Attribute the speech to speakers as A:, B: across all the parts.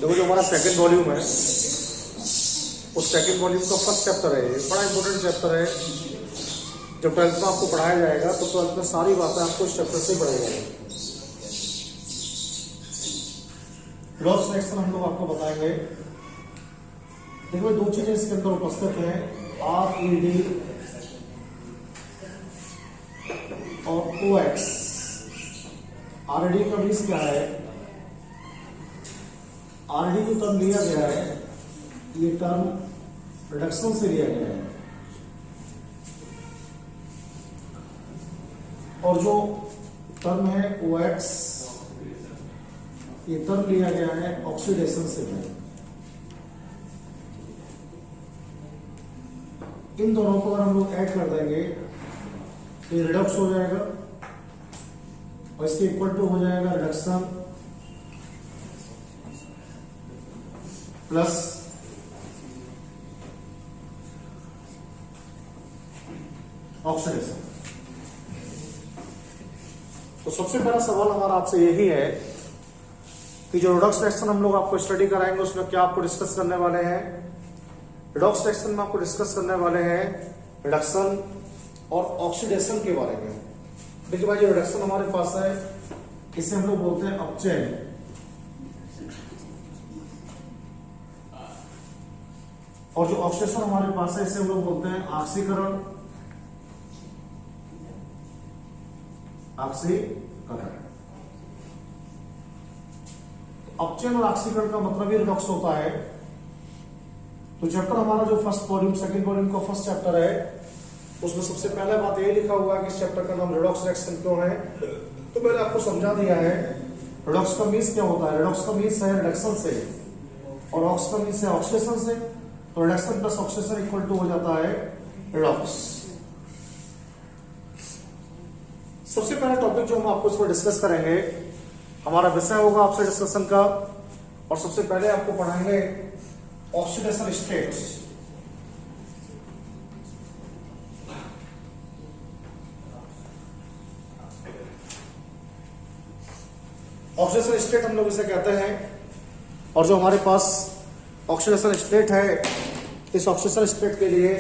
A: देखो जो हमारा सेकंड वॉल्यूम है, उस सेकंड वॉल्यूम का फर्स्ट चैप्टर है, बड़ा इंपॉर्टेंट चैप्टर है। जब 12th में आपको पढ़ाया जाएगा तो 12th में सारी बातें आपको इस चैप्टर से पढ़ाई जाएगी। लॉस सेक्शन हम लोग आपको बताएंगे। देखो दो चीजें इसके अंदर उपस्थित हैं, RED और OX। RED का मीन्स क्या है? RED जो टर्म लिया गया है, ये टर्म रिडक्शन से लिया गया है, और जो टर्म है OX, ये टर्म लिया गया है ऑक्सीडेशन से है। इन दोनों को अगर हम लोग ऐड कर देंगे तो ये रिडक्स हो जाएगा और इसके इक्वल टू हो जाएगा रिडक्शन प्लस ऑक्सीडेशन। तो सबसे पहला सवाल हमारा आपसे यही है कि जो रिडॉक्स रिएक्शन हम लोग आपको स्टडी कराएंगे उसमें क्या आपको डिस्कस करने वाले हैं। रिडॉक्स रिएक्शन में आपको डिस्कस करने वाले हैं रिडक्शन और ऑक्सीडेशन के बारे में। देखिए भाई, जो रिडक्शन हमारे पास है इसे हम लोग बोलते हैं अपचयन, और जो ऑक्सीडेशन हमारे पास है इसे हम लोग बोलते हैं ऑक्सीकरण। अपचयन और ऑक्सीकरण का मतलब ही रिडॉक्स होता है। तो चैप्टर हमारा जो फर्स्ट वॉल्यूम सेकंड वॉल्यूम का फर्स्ट चैप्टर है, उसमें सबसे पहले बात यही लिखा हुआ है कि इस चैप्टर का नाम रिडॉक्स रिएक्शन क्यों है। तो मैंने आपको समझा दिया है रिडॉक्स का मीन्स क्या होता है। रिडॉक्स का मीन्स है रिडक्शन से, और ऑक्स का मीन्स है ऑक्सीडेशन से। तो reduction plus oxidation equal to हो जाता है रिडॉक्स। सबसे पहला टॉपिक जो हम आपको इस पर डिस्कस करेंगे, हमारा विषय होगा आपसे डिस्कशन का, और सबसे पहले आपको पढ़ाएंगे ऑक्सीडेशन स्टेट। ऑक्सीडेशन स्टेट हम लोग इसे कहते हैं, और जो हमारे पास ऑक्सीडेशन स्टेट है, इस ऑक्सीडेशन स्टेट के लिए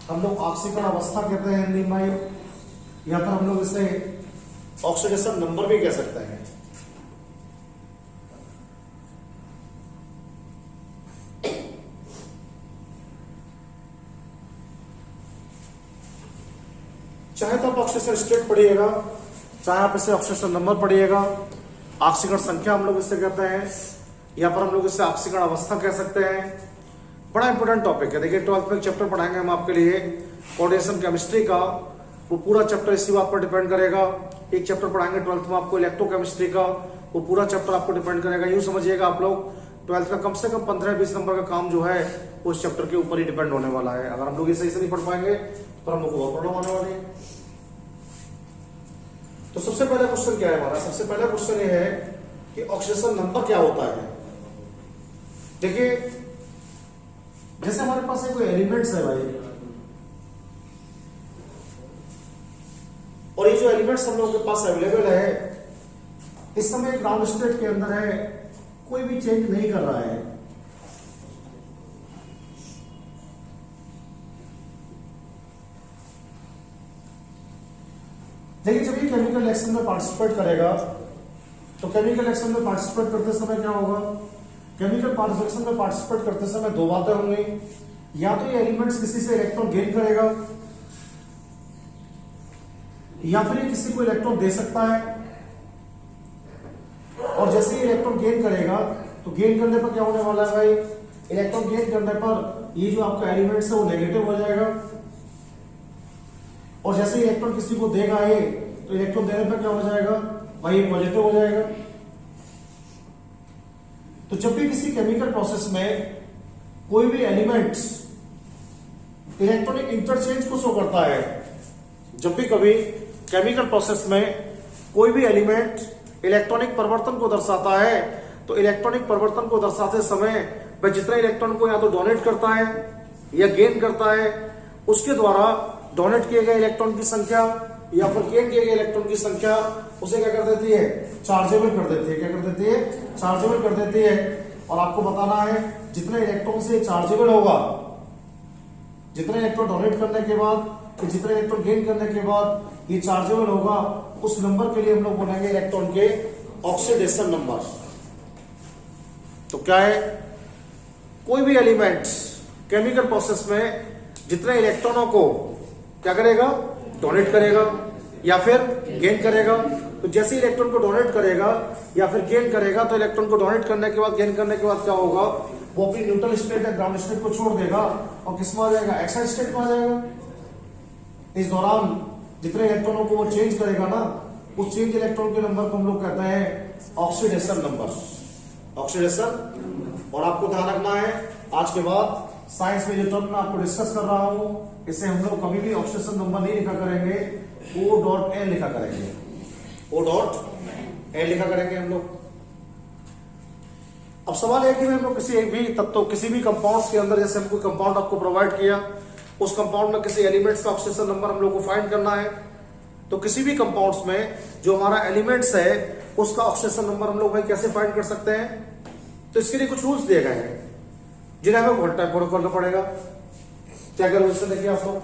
A: हम लोग ऑक्सीकरण अवस्था कहते हैं हिंदी में, या फिर हम लोग इसे ऑक्सीडेशन नंबर भी कह सकते हैं। चाहे तो आप ऑक्सीडेशन स्टेट पढ़िएगा, चाहे आप इसे ऑक्सीडेशन नंबर पढ़िएगा। ऑक्सीकरण संख्या हम लोग इसे कहते हैं, या पर हम लोग इसे ऑक्सीकरण अवस्था कह सकते हैं। बड़ा इंपॉर्टेंट टॉपिक है। देखिए 12th में चैप्टर पढ़ाएंगे हम आपके लिए कोऑर्डिनेशन केमिस्ट्री का, वो पूरा चैप्टर इसी बात पर डिपेंड करेगा। एक चैप्टर पढ़ाएंगे 12th में आपको इलेक्ट्रोकेमिस्ट्री का, वो पूरा चैप्टर आपको डिपेंड करेगा। यूं समझिएगा आप लोग 12th का कम से कम 15-20 नंबर का काम जो है उस चैप्टर के ऊपर ही डिपेंड होने वाला है। अगर हम लोग इसे सही से नहीं पढ़ पाएंगे तो हम लोग को बहुत प्रॉब्लम आने वाली है। तो सबसे पहला क्वेश्चन क्या है हमारा? सबसे पहला क्वेश्चन ये है कि ऑक्सीडेशन नंबर क्या होता है। देखिए, जैसे हमारे पास कोई एलिमेंट्स है भाई, और ये जो एलिमेंट्स हम लोगों के पास अवेलेबल है, इस समय ग्राउंड स्टेट के अंदर है, कोई भी चेंज नहीं कर रहा है। देखिए, जब ये केमिकल रिएक्शन में पार्टिसिपेट करेगा तो केमिकल रिएक्शन में पार्टिसिपेट करते समय क्या होगा? केमिकल रिएक्शन में पार्टिसिपेट करते समय दो बातें होंगी, या तो ये एलिमेंट्स किसी से इलेक्ट्रॉन गेन करेगा, या फिर ये किसी को इलेक्ट्रॉन दे सकता है। और जैसे ही इलेक्ट्रॉन गेन करेगा तो गेन करने पर क्या होने वाला है भाई? इलेक्ट्रॉन गेन करने पर ये जो आपका एलिमेंट्स है वो नेगेटिव हो जाएगा, और जैसे ही इलेक्ट्रॉन किसी को देगा ये, तो इलेक्ट्रॉन देने पर क्या हो जाएगा भाई? ये पॉजिटिव हो जाएगा। तो जब भी किसी केमिकल प्रोसेस में कोई भी एलिमेंट्स इलेक्ट्रॉनिक इंटरचेंज को शो करता है, जब भी कभी केमिकल प्रोसेस में कोई भी एलिमेंट इलेक्ट्रॉनिक परिवर्तन को दर्शाता है, तो इलेक्ट्रॉनिक परिवर्तन को दर्शाते समय वह जितने इलेक्ट्रॉन को या तो डोनेट करता है या गेन करता है, उसके द्वारा डोनेट किए गए इलेक्ट्रॉन की संख्या या फिर गेन किए गए इलेक्ट्रॉन की संख्या उसे क्या कर देती है? चार्जेबल कर देती है। क्या कर देती है? चार्जेबल कर देती है। और आपको बताना है जितने इलेक्ट्रॉन से चार्जेबल होगा, जितने इलेक्ट्रॉन डोनेट करने के बाद, जितने इलेक्ट्रॉन गेन करने के बाद ये चार्जेबल होगा, उस नंबर के लिए हम लोग बोलेंगे इलेक्ट्रॉन के ऑक्सीडेशन नंबर। तो क्या है, कोई भी एलिमेंट केमिकल प्रोसेस में जितने इलेक्ट्रॉनों को क्या करेगा, डोनेट करेगा या फिर गेन करेगा। तो जैसे इलेक्ट्रॉन को डोनेट करेगा या फिर गेन करेगा, तो इलेक्ट्रॉन को डोनेट करने के बाद, गेन करने के बाद क्या होगा, वो अपनी न्यूट्रल स्टेट या ग्राउंड स्टेट को छोड़ देगा और किस में आ जाएगा, एक्साइड स्टेट में आ जाएगा। इस दौरान जितने इलेक्ट्रॉनों को वो चेंज करेगा ना, उस चेंज इलेक्ट्रॉन के नंबर को हम लोग कहते हैं ऑक्सीडेशन नंबर, ऑक्सीडेशन। और आपको ध्यान रखना है, आज के बाद साइंस में जो टर्म मैं आपको डिस्कस कर रहा हूं, इसे हम लोग कभी भी ऑक्सीडेशन नंबर नहीं लिखा करेंगे, O.N लिखा करेंगे, O.N लिखा करेंगे हम लोग। अब सवाल है कि हम लोग किसी एक भी तत्व, किसी भी कंपाउंड्स के अंदर, जैसे हम कोई कंपाउंड आपको प्रोवाइड किया, उस कंपाउंड में किसी एलिमेंट्स का ऑक्सीडेशन नंबर हम लोग को फाइंड करना है। तो किसी भी कंपाउंड्स में जो हमारा एलिमेंट्स है, उसका ऑक्सीडेशन नंबर हम लोग भाई कैसे फाइंड कर सकते हैं। तो इसके लिए कुछ रूल्स दिए गए हैं जिन्हें हमें फॉलो करना पड़ेगा। क्या क्या रूल्स है, देखिए आप लोग।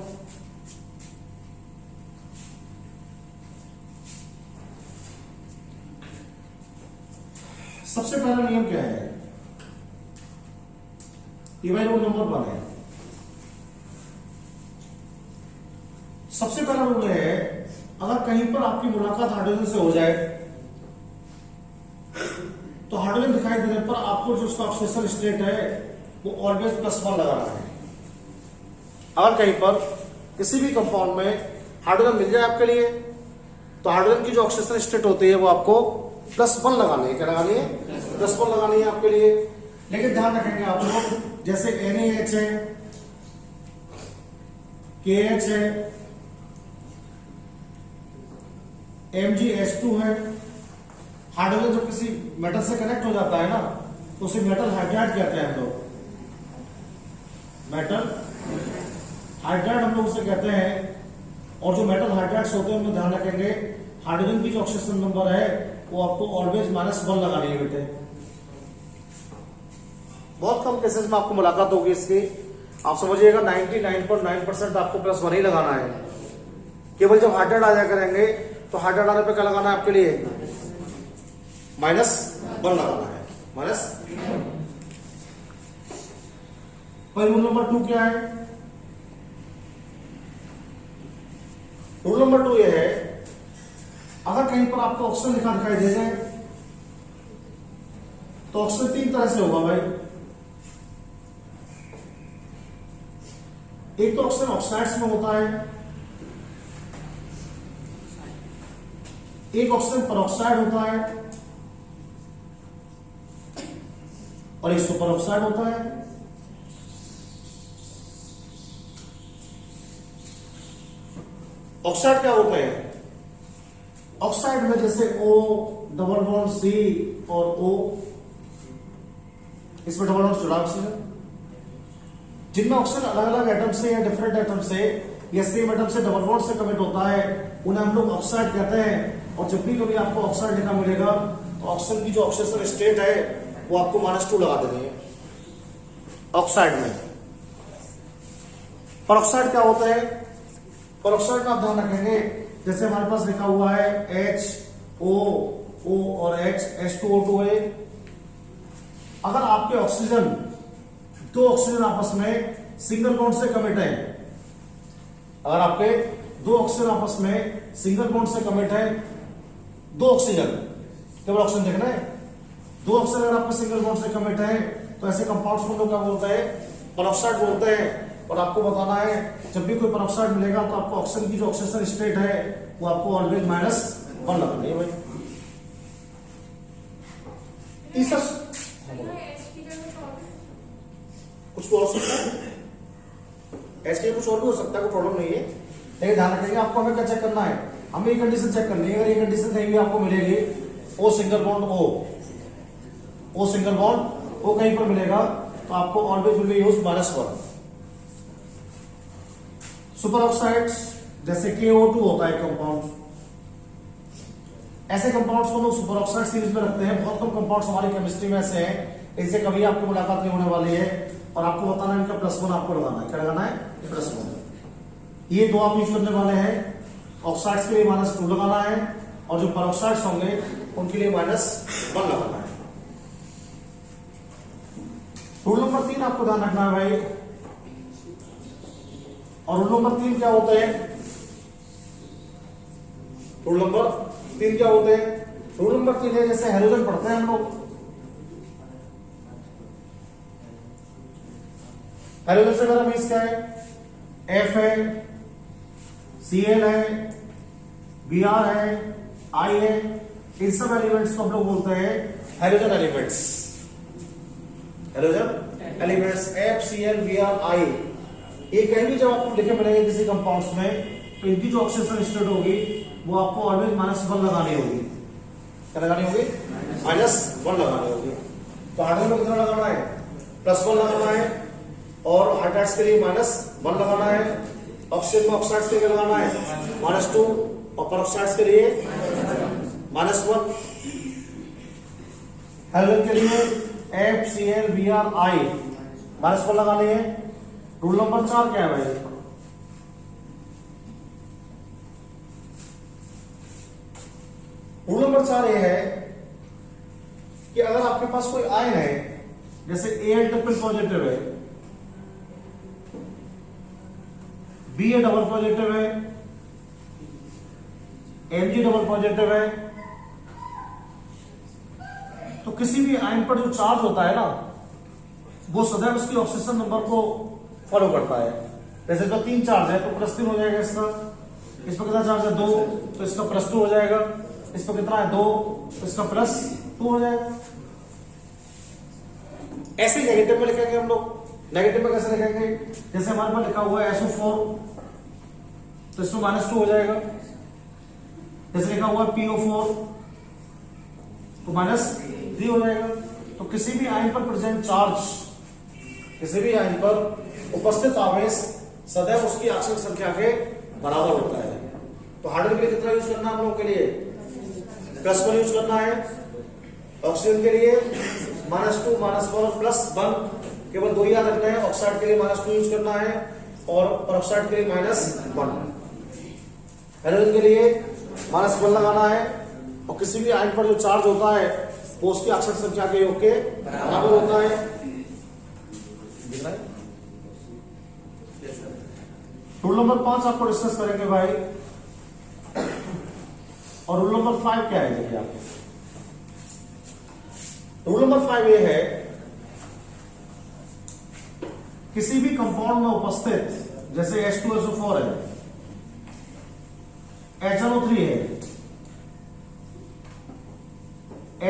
A: सबसे पहला नियम क्या है, ये भाई रूल नंबर 1 है। सबसे पहला रूल है, अगर कहीं पर आपकी मुलाकात हाइड्रोजन से हो जाए, तो हाइड्रोजन दिखाई देने पर आपको जो उसका ऑक्सीडेशन स्टेट है वो ऑलवेज +1 लगाना है। अगर कहीं पर किसी भी कंपाउंड में हाइड्रोजन मिल जाए आपके लिए, तो हाइड्रोजन की जो ऑक्सीडेशन स्टेट होती है वो आपको +1 लगानी है। क्या लगानी है, +1 लगानी है आपके लिए। लेकिन ध्यान रखेंगे आप लोग, जैसे NaH है, KH है, MgH2 है, हाइड्रोजन जब किसी मेटल से कनेक्ट हो जाता है ना, तो उसे मेटल हाइड्राइड कहते हैं हम लोग, मेटल हाइड्राइड हम लोग उसे कहते हैं। और जो मेटल हाइड्राइड्स होते हैं उनमें ध्यान रखेंगे, हाइड्रोजन की जो ऑक्सीडेशन नंबर है वो आपको ऑलवेज -1 लगानी है बेटे। बहुत कम केसेस में आपको मुलाकात होगी इसकी, आप समझिएगा 99.9% आपको +1 ही लगाना है। केवल जब हाइड्राइड आ जाया करेंगे, तो हाइड्राइड आने पे क्या लगाना है आपके लिए, -1 लगाना है, माइनस। रूल नंबर 2 क्या है, रूल नंबर 2 यह है, अगर कहीं पर आपको ऑक्सीजन लिखा दिखाई दे जाए, तो ऑक्सीजन 3 तरह से होगा भाई। एक तो ऑक्सीजन ऑक्साइड्स में होता है, एक ऑक्सीजन परऑक्साइड होता है, और एक सुपर ऑक्साइड होता है। ऑक्साइड क्या होता है, ऑक्साइड में जैसे O+C और O, इसमें डबल बॉन्ड जुड़ा ऑक्सीजन, जिनमें ऑक्सीजन अलग अलग एटम से या डिफरेंट एटम से या सेम एटम से डबल बॉन्ड से कमिट होता है, उन्हें हम लोग ऑक्साइड कहते हैं। और जब भी कभी आपको ऑक्साइड लिखा मिलेगा, तो ऑक्सीजन की जो ऑक्सीडेशन स्टेट है वो आपको -2 लगा देनी है ऑक्साइड में। परऑक्साइड क्या होता है, परऑक्साइड में आप ध्यान रखेंगे, जैसे हमारे पास लिखा हुआ है HO और H2O2 है। अगर आपके ऑक्सीजन, 2 ऑक्सीजन आपस में सिंगल बॉन्ड से कमिट है, अगर आपके 2 ऑक्सीजन आपस में सिंगल बॉन्ड से कमिट है, 2 ऑक्सीजन, केवल ऑक्सीजन देखना है, 2 ऑक्सीजन अगर आपके सिंगल बॉन्ड से कमिट है, तो ऐसे कंपाउंड्स को लोग क्या बोलते हैं, परऑक्साइड बोलते हैं। और आपको बताना है, जब भी कोई परऑक्साइड मिलेगा, तो आपको ऑक्सीजन की जो ऑक्सीडेशन स्टेट है वो आपको ऑलवेज -1 लगानी है भाई। तीसरा कुछ भी हो सकता है, ऐसे कुछ और भी हो सकता है, कोई प्रॉब्लम नहीं है। लेकिन ध्यान रखेंगे, आपको हमें क्या चेक करना है, हमें ये कंडीशन चेक करनी है। अगर ये कंडीशन कहीं भी आपको मिलेगी, O single bond O single bond O कहीं पर मिलेगा, तो आपको always will be used -1। Super oxides जैसे KO2 होता है कंपाउंड, ऐसे कंपाउंड्स को लोग सुपर ऑक्साइड सीरीज में रखते हैं। बहुत कम कंपाउंड्स हमारी केमिस्ट्री में ऐसे हैं इनसे कभी आपकी मुलाकात नहीं होने वाली है और आपको बताना है इनका +1 आपको लगाना है। क्या लगाना है? +1। ये दो आप यूज करने वाले हैं। ऑक्साइड्स के लिए -2 लगाना है और जो पेरोक्साइड्स होंगे उनके लिए -1 लगाना है। रूल नंबर 3 आपको ध्यान रखना है भाई। और रूल नंबर 3 क्या होते हैं? रूल नंबर 3 क्या होते हैं? रूल नंबर 3 है, जैसे हेलोजन पढ़ते हैं हम लोग। हेलोजन से मेरा मीन्स क्या है? F है, Cl है, Br है, I है, इन सब एलिमेंट्स को हम लोग बोलते हैं halogen elements. Halogen elements F, Cl, Br, I। ये कहीं भी जब आपको लिखे मिलेंगे किसी कंपाउंड्स में तो इनकी जो ऑक्सीडेशन स्टेट होगी वो आपको ऑलवेज -1 लगानी होगी। क्या लगानी होगी? -1 लगानी होगी। तो हाइड्रोजन में कितना लगाना है? +1 लगाना है और हाइड्राइड्स के लिए -1 लगाना है। ऑक्सीजन में ऑक्साइड्स के लिए लगाना है -2 और पेरोक्साइड्स के लिए -1। हेलोजन के लिए F, Cl, Br, I -1 लगानी है। रूल नंबर 4 क्या है भाई? रूल नंबर 4 ये है कि अगर आपके पास कोई आयन है, जैसे Al ट्रिपल पॉजिटिव है, Ba डबल पॉजिटिव है, Mg डबल पॉजिटिव है, तो किसी भी आयन पर जो चार्ज होता है ना वो सदैव उसकी ऑक्सीजन नंबर को फॉलो करता है। जैसे तो 3 चार्ज है तो +3 हो जाएगा इसका। इस पर कितना चार्ज है? 2, तो इसका +2 हो जाएगा। इस पर कितना है? 2, तो इसका +2 हो जाएगा। ऐसे ही नेगेटिव में लिखेंगे हम लोग। नेगेटिव में कैसे लिखेंगे? जैसे हमारे पास लिखा हुआ है SO4 तो इसमें -2 हो जाएगा। जैसे लिखा हुआ है PO4 तो -3 हो जाएगा। तो किसी भी आयन पर प्रेजेंट चार्ज, किसी भी आयन पर उपस्थित आवेश सदैव उसकी आक्षेप संख्या के बराबर होता है। तो हाइड्रोजन के लिए कितना यूज करना है हम लोग के लिए? +1 यूज करना है। ऑक्सीजन के लिए -2, -1 और +1, केवल 2 याद रखना है। ऑक्साइड के लिए -2 यूज करना है और पेरोक्साइड के लिए -1। हेलोजन के लिए -1 लगाना है और किसी भी आयन पर जो चार्ज होता है वो उसकी आक्षेप संख्या के योग के बराबर होता है। रूल नंबर 5 आपको डिस्कस करेंगे भाई। और रूल नंबर 5 क्या है? देखिए आप, रूल नंबर 5 ये है, किसी भी कंपाउंड में उपस्थित, जैसे H2SO4 है, HNO3 है,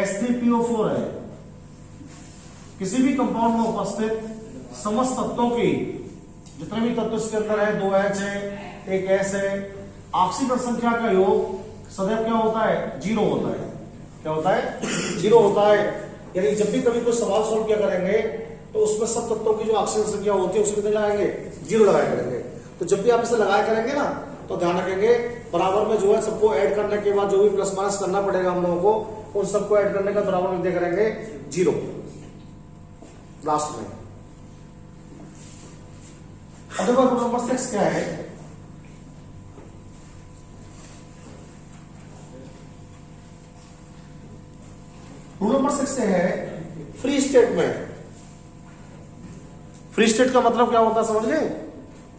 A: H3PO4 है, किसी भी कंपाउंड में उपस्थित समस्त तत्वों की, जितने भी तत्व इसके अंदर है, 2H है, 1S है, ऑक्सीजन संख्या का योग सदैव क्या होता है? 0 होता है। क्या होता है? 0 होता है। यानी जब भी कभी कोई सवाल सॉल्व किया करेंगे तो उसमें सब तत्वों की जो ऑक्सीजन संख्या होती है उसमें कितने लगाएंगे? 0 लगाया करेंगे। तो जब भी आप इसे लगाया करेंगे ना तो ध्यान रखेंगे बराबर में जो है सबको ऐड करने के बाद जो भी प्लस माइनस करना पड़ेगा हम लोगों को, उन सबको ऐड करने का बराबर में दिया करेंगे 0 लास्ट में। अब देखो रूल नंबर 6 क्या है? रूल नंबर 6 से है फ्री स्टेट में। फ्री स्टेट का मतलब क्या होता है समझ गए?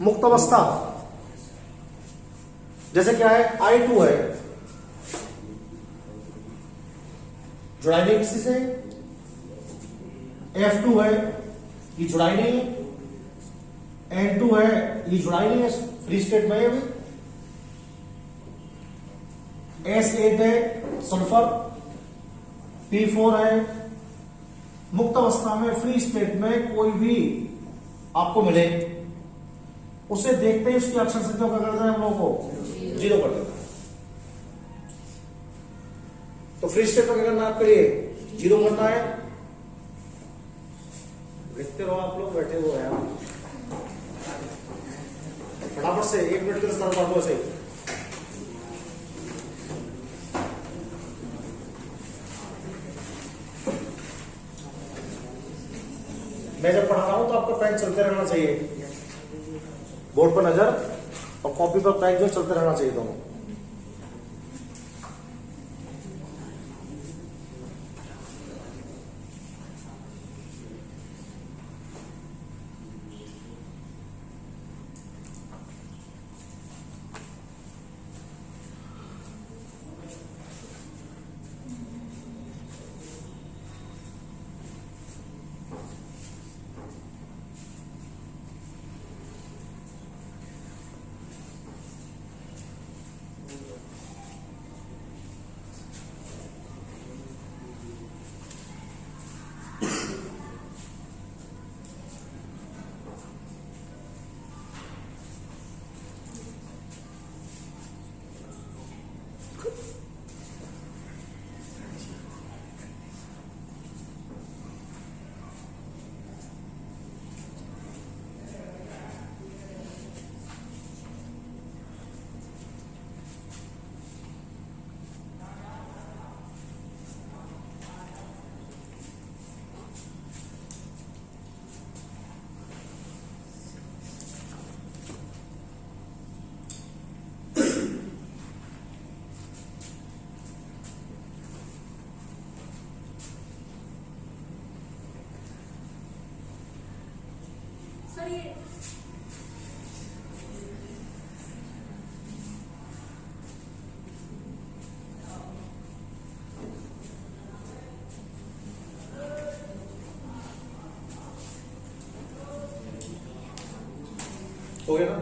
A: मुक्त अवस्था। जैसे क्या है? I2 है, जुड़ाई नहीं किसी से। F2 है, ये जुड़ाई नहीं है। N2 है, ये जुड़ाई नहीं है, फ्री स्टेट में है अभी। S8 है सल्फर, P4 है। मुक्त अवस्था में फ्री स्टेट में कोई भी आपको मिले उसे देखते ही उसकी अक्षर संख्या क्या करता है हम लोगों को? 0 कर देता है। तो फ्री स्टेट में क्या करना है आपके लिए? 0 करना है। देखते रहो आप लोग बैठे हुए हैं, फटाफट से 1 मिनट के अंदर पढ़ो ऐसे। मैं जब पढ़ा रहा हूं तो आपका पेन चलते रहना चाहिए, बोर्ड पर नजर और कॉपी पर पेन जो चलते रहना चाहिए दोनों।
B: सर ये
A: हो गया ना?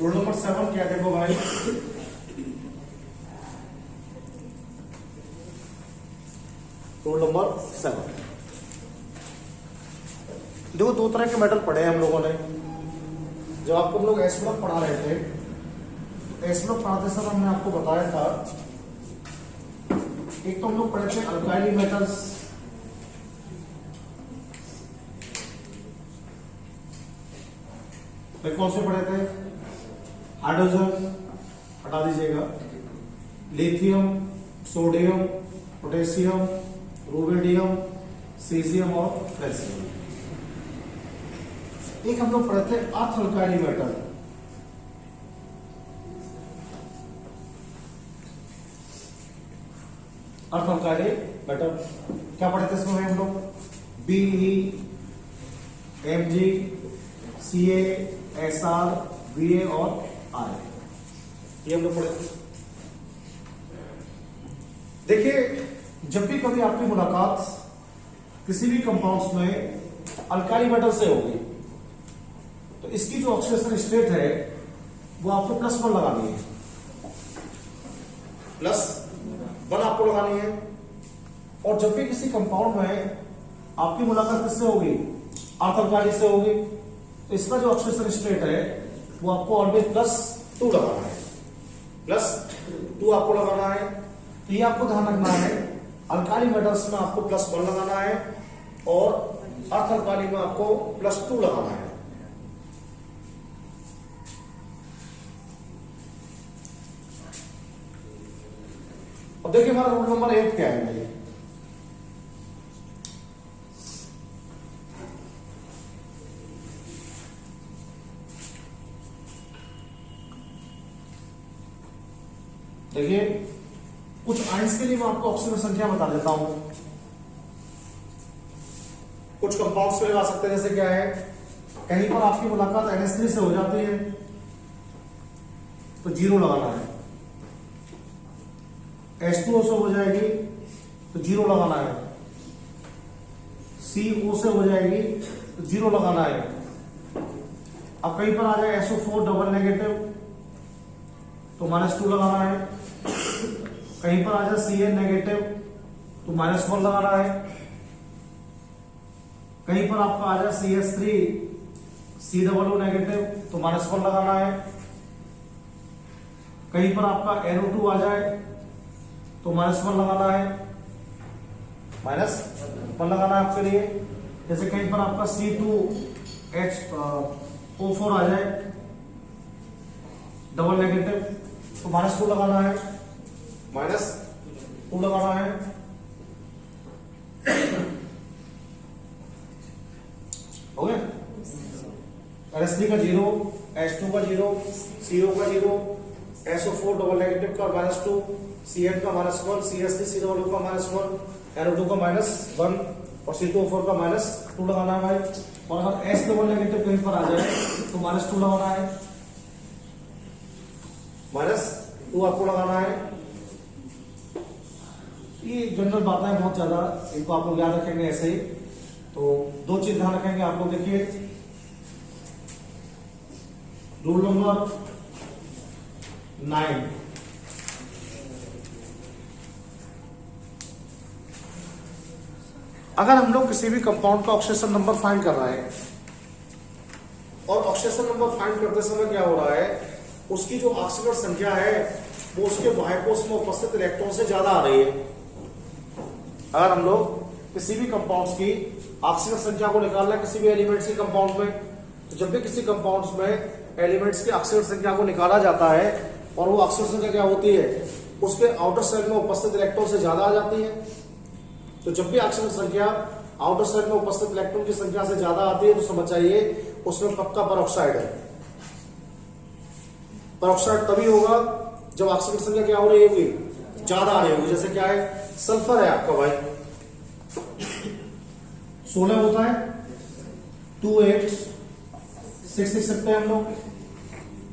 A: रूल नंबर 7 क्या देखो भाई, रूल नंबर 7 देखो, दो तरह के मेटल पढ़े हैं हम लोगों ने। जब आपको हम लोग एस ब्लॉक पढ़ा रहे थे, एस ब्लॉक पढ़ाते समय हमने आपको बताया था, एक तो हम लोग पढ़े थे अल्काइली मेटल्स, फिर कौन से पढ़े थे, हाइड्रोजन हटा दीजिएगा, lithium, sodium, potassium, rubidium, caesium और फ्रेशियम। एक हम लोग पढ़े थे अर्थ अल्काइली मेटल, अर्थ अल्काइली मेटल क्या पढ़े थे इसमें हम लोग, BE, Mg, Ca, Sr, Va और आर, ये हम लोग पढ़े थे। देखिए, जब भी कभी आपकी मुलाकात किसी भी कंपाउंड्स में अल्काइली मेटल से होगी तो इसकी जो ऑक्सीडेशन स्टेट है वो आपको +1 लगानी है, +1 आपको लगानी है। और जब भी किसी कंपाउंड में आपकी मुलाकात किससे होगी, अर्थ अल्काइली से होगी, तो इसका जो ऑक्सीडेशन स्टेट है वो आपको ऑलवेज +2 लगाना है, +2 आपको लगाना है। तो ये आपको ध्यान रखना है, अल्काइली मेटल्स में आपको +1 लगाना है और अर्थ अल्काइली में आपको +2 लगाना है। अब देखिए हमारा रूल नंबर 8 क्या है भाई, देखिए कुछ आयंस के लिए मैं आपको ऑक्सीजन संख्या बता देता हूं, कुछ कंपाउंड्स के लिए आ सकते हैं, जैसे क्या है, कहीं पर आपकी मुलाकात NH3 से हो जाती है तो 0 लगाना है, H2O से हो जाएगी तो 0 लगाना है, CO से हो जाएगी तो 0 लगाना है। अब कहीं पर आ जाए SO4 डबल नेगेटिव तो -2 लगाना है। कहीं पर आ जाए Cn नेगेटिव तो -1 लगाना है। कहीं पर आपका आ जाए CH3 COO नेगेटिव तो -1 लगाना है। कहीं पर आपका NO2 आ जाए तो -1 लगाना है, -1 लगाना है आपके लिए। जैसे कहीं पर आपका C2H4 आ जाए डबल नेगेटिव तो -2 लगाना है, -2 लगाना है। हो गया। NH3 का 0, H2 का 0, CO का 0, SO4 डबल नेगेटिव का -2, Cn का -1, CH3 COO का -1, NO2 का -1 और C2O4 का -2 लगाना है भाई। और अगर S डबल नेगेटिव कहीं पर आ जाए तो -2 लगाना है, -2 आपको लगाना है। ये जनरल बातें हैं बहुत ज्यादा, इनको आप लोग याद रखेंगे ऐसे ही। तो 2 चीज ध्यान रखेंगे आप लोग। देखिए रूल नंबर 9, अगर हम लोग किसी भी कंपाउंड का ऑक्सीडेशन नंबर फाइंड कर रहे हैं और ऑक्सीडेशन नंबर फाइंड करते समय क्या हो रहा है, उसकी जो ऑक्सीजन संख्या है वो उसके बाह्य कोश में उपस्थित इलेक्ट्रॉन से ज्यादा आ रही है। अगर हम लोग किसी भी कंपाउंड्स की ऑक्सीजन संख्या को निकालना है किसी भी एलिमेंट्स के कंपाउंड में, तो जब भी किसी कंपाउंड्स में एलिमेंट्स की ऑक्सीजन संख्या को निकाला जाता है और वो ऑक्सीजन संख्या क्या होती है, उसके आउटर सेल में उपस्थित इलेक्ट्रॉन से ज्यादा आ जाती है। तो जब भी ऑक्सीजन संख्या आउटर सेल में उपस्थित इलेक्ट्रॉन की संख्या से ज्यादा आती है तो समझ जाइए उसमें पक्का परऑक्साइड है। परऑक्साइड तभी होगा जब ऑक्सीजन संख्या क्या हो रही होगी, ज्यादा आ रही होगी। जैसे क्या है, सल्फर है आपका भाई 16 होता है, 28 लिख सकते हैं हम लोग,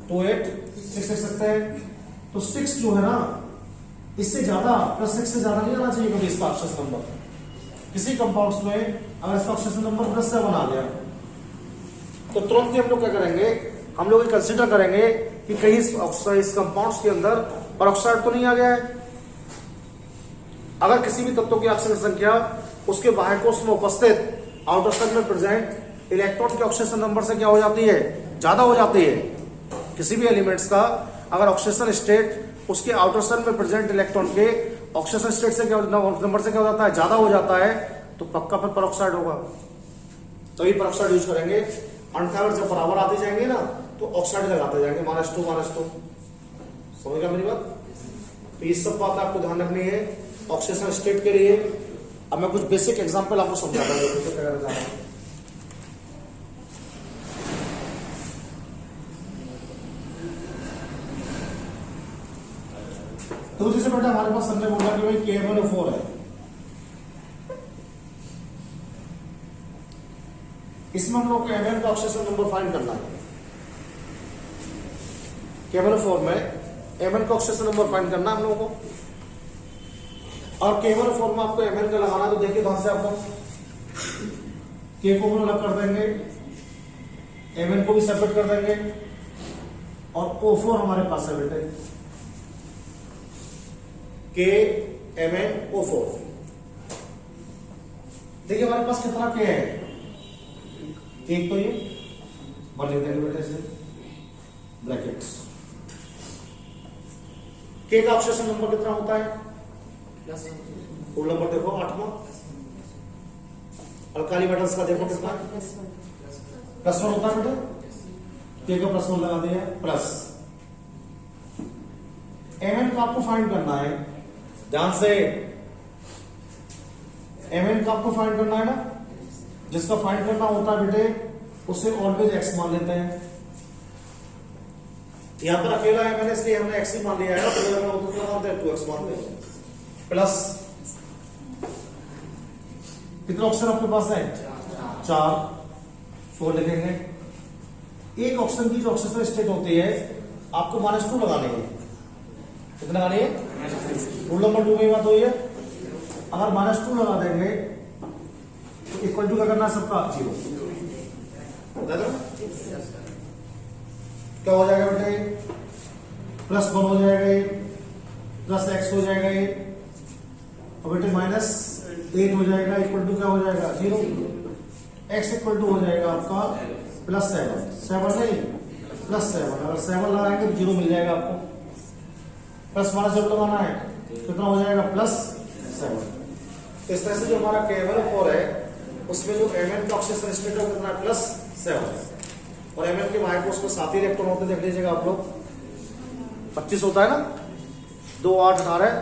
A: 28 लिख सकते हैं। तो 6 जो है ना, इससे ज्यादा +6 से ज्यादा नहीं आना चाहिए कभी इसका ऑक्सीजन नंबर। किसी कंपाउंड्स में अगर इसका ऑक्सीजन नंबर +7 आ गया तो तुरंत ही हम लोग क्या करेंगे, हम लोग कंसीडर करेंगे कि कहीं इस कंपाउंड्स के अंदर परऑक्साइड तो नहीं आ गया है। अगर किसी भी तत्व की ऑक्सीजन संख्या उसके बाह्य कोश में उपस्थित आउटर सेल में प्रेजेंट इलेक्ट्रॉन के ऑक्सीजन नंबर से क्या हो जाती है, ज्यादा हो जाती है। किसी भी एलिमेंट्स का अगर ऑक्सीजन स्टेट उसके आउटर सेल में प्रेजेंट इलेक्ट्रॉन के ऑक्सीजन स्टेट से क्या नंबर से क्या हो जाता है, ज्यादा हो जाता है, तो पक्का फिर परऑक्साइड होगा। तो ये परऑक्साइड यूज करेंगे। अन्यथा जब बराबर आते जाएंगे ना तो ऑक्साइड लगाते जाएंगे, -2 समझ गया मेरी बात। तो ये सब बात आपको ध्यान रखनी है ऑक्सीजन स्टेट के लिए। अब मैं कुछ बेसिक एग्जांपल आपको समझाता हूं। तो जैसे बेटा हमारे पास हमने बोला कि भाई KMnO4 है, इसमें हम लोग को Mn का ऑक्सीजन नंबर फाइंड करना है। KMnO4 में Mn का ऑक्सीजन नंबर फाइंड करना है हम लोगों को। और KMnO4 में आपको Mn का लगाना, तो देखिए कहां से आपको K को हम अलग कर देंगे, Mn को भी सेपरेट कर देंगे और O4 हमारे पास है बेटे, KMnO4। देखिए हमारे पास कितना K है, एक तो ये 1 लिख देंगे बेटे से ब्रैकेट्स। K का ऑक्सीजन नंबर कितना होता है, फुल नंबर देखो 8वां। अल्काली मेटल्स का देखो कितना, +1 होता है बेटे, K का +1 लगा दिया प्लस। Mn का आपको फाइंड करना है, ध्यान से Mn का आपको फाइंड करना है ना, जिसका फाइंड करना होता है बेटे उसे ऑलवेज x मान लेते हैं। यहां पर अकेला Mn इसलिए हमने x ही मान लिया है, तो हमें वो कितना मानते हैं 2x मानते हैं प्लस कितना ऑक्सीजन आपके पास है 4, 4 लिखेंगे। एक ऑक्सीजन की जो ऑक्सीजन स्टेट होती है आपको -2 लगानी है। कितना लगानी है, रूल नंबर 2 में बात हुई है। अगर -2 लगा देंगे तो इक्वल टू क्या करना है सबका 0, क्या हो जाएगा बेटे प्लस 1 हो जाएगा ये, प्लस x हो जाएगा ये, और बेटे माइनस 8 हो जाएगा, इक्वल टू क्या हो जाएगा 0। x इक्वल टू हो जाएगा आपका प्लस 7 नहीं प्लस 7, अगर 7 लगाएंगे तो 0 मिल जाएगा आपको। प्लस माइनस जब लगाना है कितना हो जाएगा प्लस 7। इस तरह से जो हमारा KML4 है उसमें जो Mn का ऑक्सीजन स्टेट है कितना है प्लस 7, और Mn के बाहर को उसमें 7 ही इलेक्ट्रॉन होते हैं, देख लीजिएगा आप लोग। 25 होता है ना, 2 8 18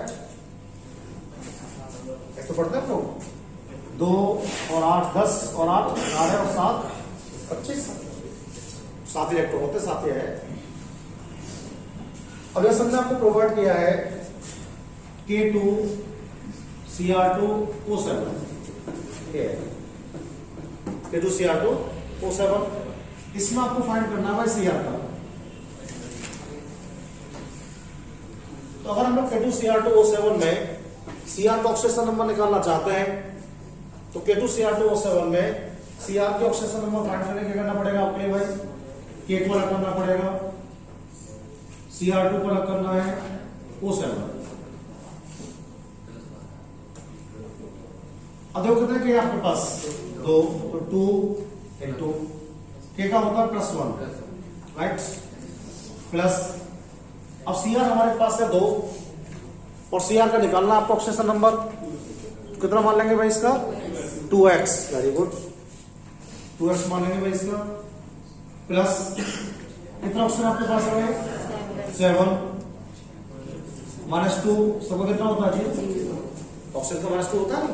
A: ऐसे पढ़ते हैं लोग, 2 और 8 10 और 8 18 और 7 25, 7 इलेक्ट्रॉन होते, 7 ही है। अब यह हमने आपको प्रोवाइड किया है K2 Cr2 O7, K2 Cr2 O7, इसमें आपको फाइंड करना है Cr का। तो अगर हम लोग K2 Cr2 O7 में Cr का ऑक्सीजन नंबर निकालना चाहते हैं तो K2 Cr2 O7 में Cr के ऑक्सीजन नंबर फाइंड करने के करना पड़ेगा आपके लिए भाई, K को अलग करना पड़ेगा, Cr2 को अलग करना है O7। अब देखो कितने के आपके पास 2, तो 2 into K का होता है +1, राइट, प्लस अब Cr हमारे पास है 2 और Cr का निकालना आपको ऑक्सीजन नंबर, कितना मान लेंगे भाई इसका 2x, वेरी गुड, 2x मान लेंगे भाई इसका, प्लस कितना ऑप्शन आपके पास है 7 माइनस 2, सबका कितना होता है जी, ऑप्शन का माइनस 2 होता है,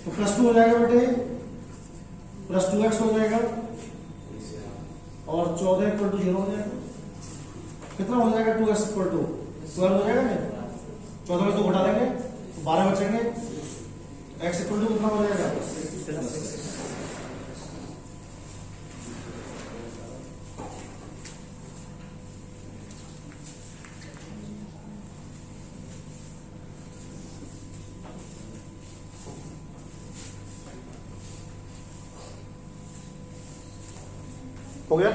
A: तो +2 हो जाएगा बेटे, प्लस 2x हो जाएगा, और 14 इक्वल टू 0 हो जाएगा। कितना हो जाएगा 2x इक्वल टू 12 हो जाएगा नहीं, 14 में 2 घटा देंगे 12 बचेंगे, x इक्वल टू कितना हो जाएगा 6। हो गया।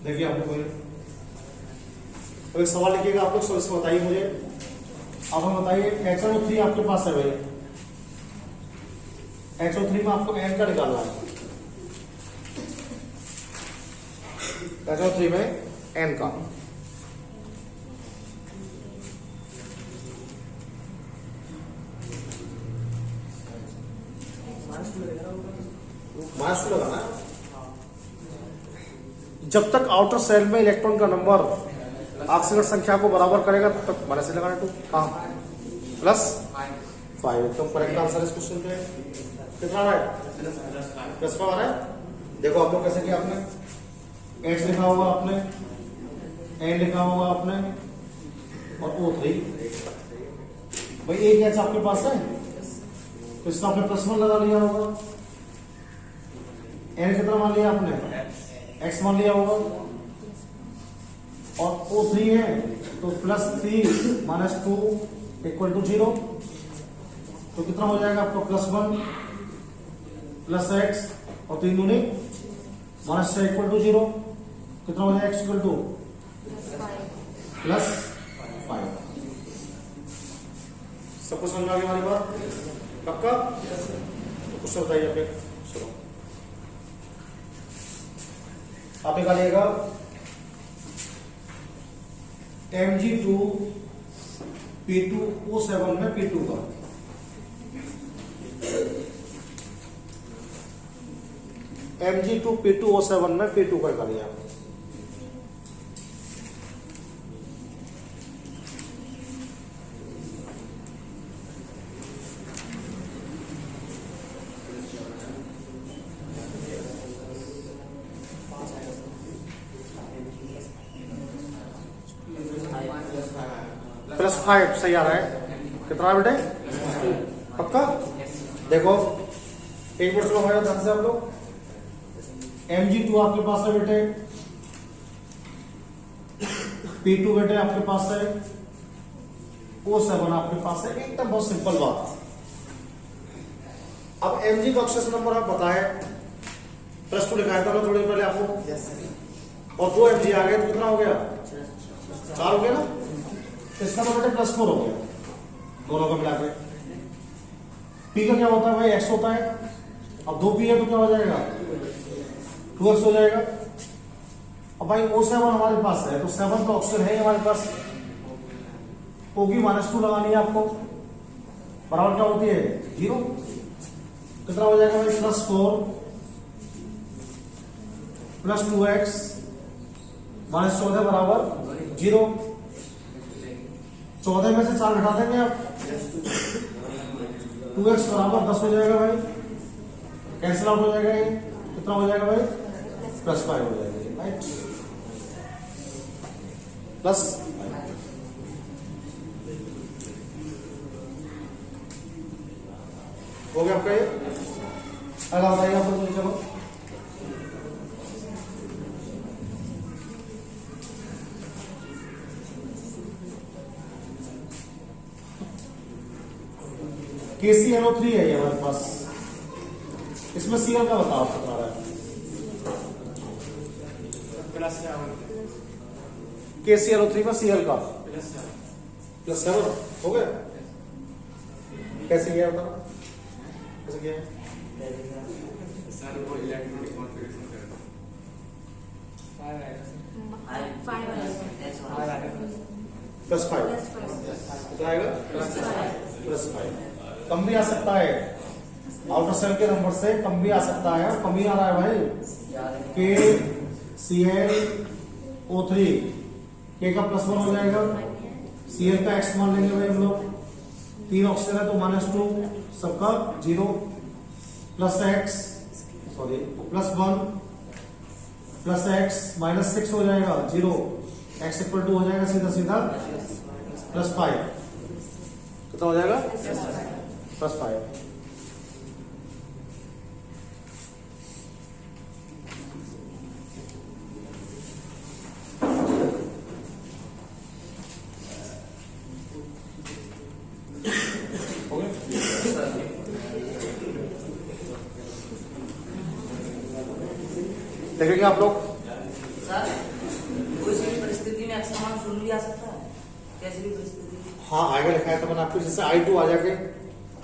A: देखिए आपको कोई सवाल लिखिएगा आप लोग, सो इसमें बताइए मुझे। अब हम बताइए HNO3 आपके पास है भाई, HNO3 में आपको N का निकालना है, HNO3 में N का, माइनस 2 लगाना है। जब तक आउटर सेल में इलेक्ट्रॉन का नंबर ऑक्सीजन संख्या को बराबर करेगा तब तक माइनस लगाना 2, हाँ +5, एकदम करेक्ट आंसर इस क्वेश्चन पे। कितना आ रहा है +5 आ रहा है। देखो आप लोग कैसे किया आपने, X लिखा होगा आपने, N लिखा होगा आपने, और O3 भाई एक H आपके पास है तो इसका आपने +1 लगा लिया होगा, N कितना मान लिया आपने, X मान लिया होगा, और O3 है तो +3 माइनस 2 इक्वल टू 0, तो कितना हो जाएगा आपका +1 प्लस x और 3 दूनी -6 इक्वल टू 0, कितना हो जाएगा x इक्वल टू +5। सब कुछ समझ आ गया हमारी बात, पक्का? तो कुछ बताइए आप, चलो आप निकालिएगा Mg2 P2O7 में P2 का, Mg2 P2O7 में P2 का निकालिए आप। +5 सही आ रहा है, कितना बेटे पक्का? देखो एक मिनट चलो भाई ध्यान से आप लोग। Mg2 आपके पास है बेटे, P2 बेटे आपके पास है, O7 आपके पास है। एकदम बहुत सिंपल बात। अब Mg का ऑक्सीजन नंबर आप बताए, +2 लिखाया था थोड़ी पहले आपको, और 2 Mg आ गया तो कितना हो गया? 4 हो गया ना। इसका तो बेटे +4 हो गया दोनों का मिला के। P का क्या होता है भाई? X होता है। अब 2P है तो क्या हो जाएगा? 2X हो जाएगा। अब भाई O7 हमारे पास है तो 7 का ऑप्शन है हमारे पास, O की -2 लगानी है आपको, बराबर क्या होती है? 0। कितना हो जाएगा भाई? +4 + 2x -14 बराबर 0। 14 में से 4 घटा देंगे आप, 2x बराबर 10 हो जाएगा भाई, कैंसिल आउट हो जाएगा। ये कितना हो जाएगा भाई? +5 हो जाएगा, राइट? प्लस हो गया आपका ये। अगला बताइए आप लोग, चलो KClO3 है ये हमारे पास, इसमें Cl का बताओ कितना रहा है? KClO3 में Cl का +7 हो गया। कैसे किया बताओ, कैसे किया?
B: सर वो इलेक्ट्रॉनिक कॉन्फ़िगरेशन करना
A: 5 कितना आएगा? +5। कम भी आ सकता है, आउटर सेल के नंबर से कम भी आ सकता है, कम ही आ रहा है भाई। KClO3 K का +1 हो जाएगा, Cl का X मान लेंगे भाई हम लोग। 3 ऑक्सीजन है तो -2, सबका 0, +1 +x -6 हो जाएगा 0, x = 2 हो जाएगा, सीधा सीधा +5। कितना हो जाएगा? +5। देखेंगे आप लोग।
C: सर कोई सी भी परिस्थिति में x का मान 0 भी आ सकता है, कैसी भी परिस्थिति?
A: हाँ आएगा, लिखा है तो मैंने आपको। जैसे I2 आ जाके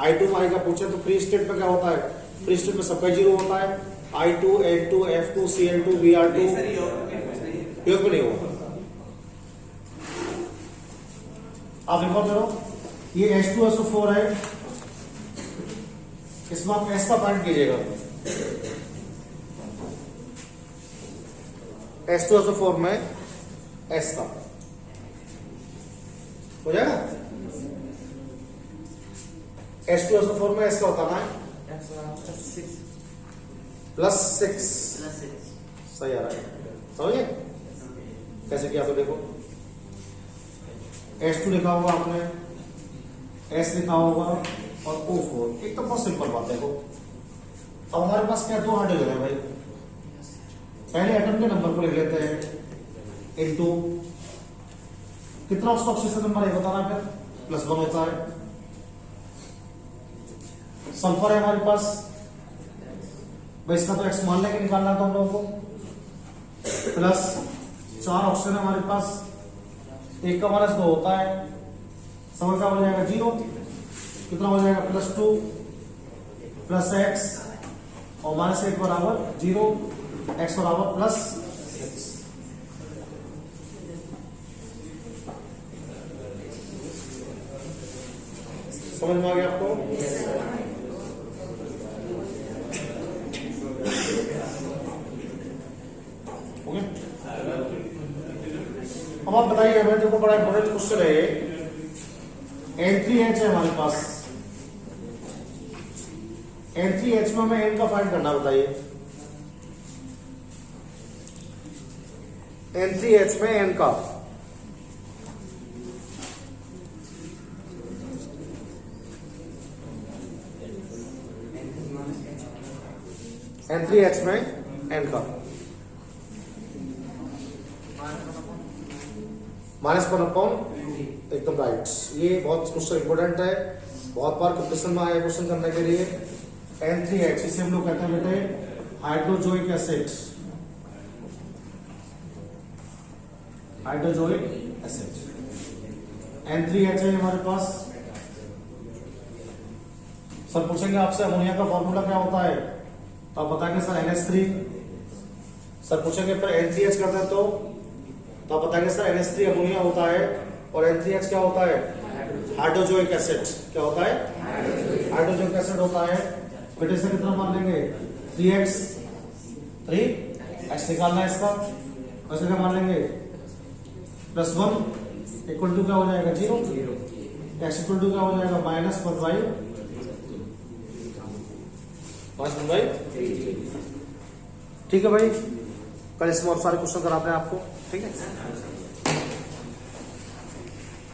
A: I2 में आएगा पूछे तो फ्री स्टेट में क्या होता है? फ्री स्टेट में सबका 0 होता है। I2 N2 F2 Cl2 Br2 योग भी नहीं होगा। आप रिकॉर्ड करो, ये H2SO4 है, इसमें आप S का फाइंड कीजिएगा। H2SO4 में S का हो जाएगा। H2SO4 में S का होता है +6। सही आ रहा है, समझे कैसे किया? तो देखो H2 लिखा होगा आपने, S लिखा होगा और O4। एक तो बहुत सिंपल बात है। देखो अब हमारे पास क्या 2 हाइड्रोजन है भाई, पहले एटम के नंबर को लिख लेते हैं इनटू कितना उसका ऑक्सीजन नंबर है बताना, फिर +1 होता है। सल्फर है हमारे पास भाई, इसका तो x मान लेके निकालना तो हम लोगों को, +4 ऑक्सीजन है हमारे पास, 1 का -2 होता है, समय का हो जाएगा 0। कितना हो जाएगा? +2 +x और -1 बराबर 0, x बराबर +6। समझ में आ गया आपको? ओके, अब आप बताइए हमें, देखो बड़ा इंपॉर्टेंट क्वेश्चन है ये। N3H है हमारे पास, N3H में हमें N का फाइंड करना, बताइए। N3H में N का N3H में N का -1/, एकदम राइट। ये बहुत क्वेश्चन इंपोर्टेंट है, बहुत बार कंपटीशन में आया क्वेश्चन करने के लिए। N3H इसे हम लोग कहते हैं बेटे hydrazoic acid, hydrazoic acid. N3H है हमारे पास। सर पूछेंगे आपसे अमोनिया का फॉर्मूला क्या होता है, तो आप बताएंगे सर NH3। सर पूछेंगे फिर N3H करते हैं तो आप बताएंगे सर NH3 अमोनिया होता है, और N3H क्या होता है, हाइड्रोजोइक एसिड। क्या होता है, हाइड्रोजोइक एसिड होता है। बेटे से कितना मान लेंगे, 3x, 3x निकालना है इसका, वैसे क्या मान लेंगे, +1 इक्वल टू क्या हो जाएगा, 0। x इक्वल टू क्या हो जाएगा, -1/3। ठीक है भाई, कल इसमें और सारे क्वेश्चन कराते हैं आपको, ठीक है।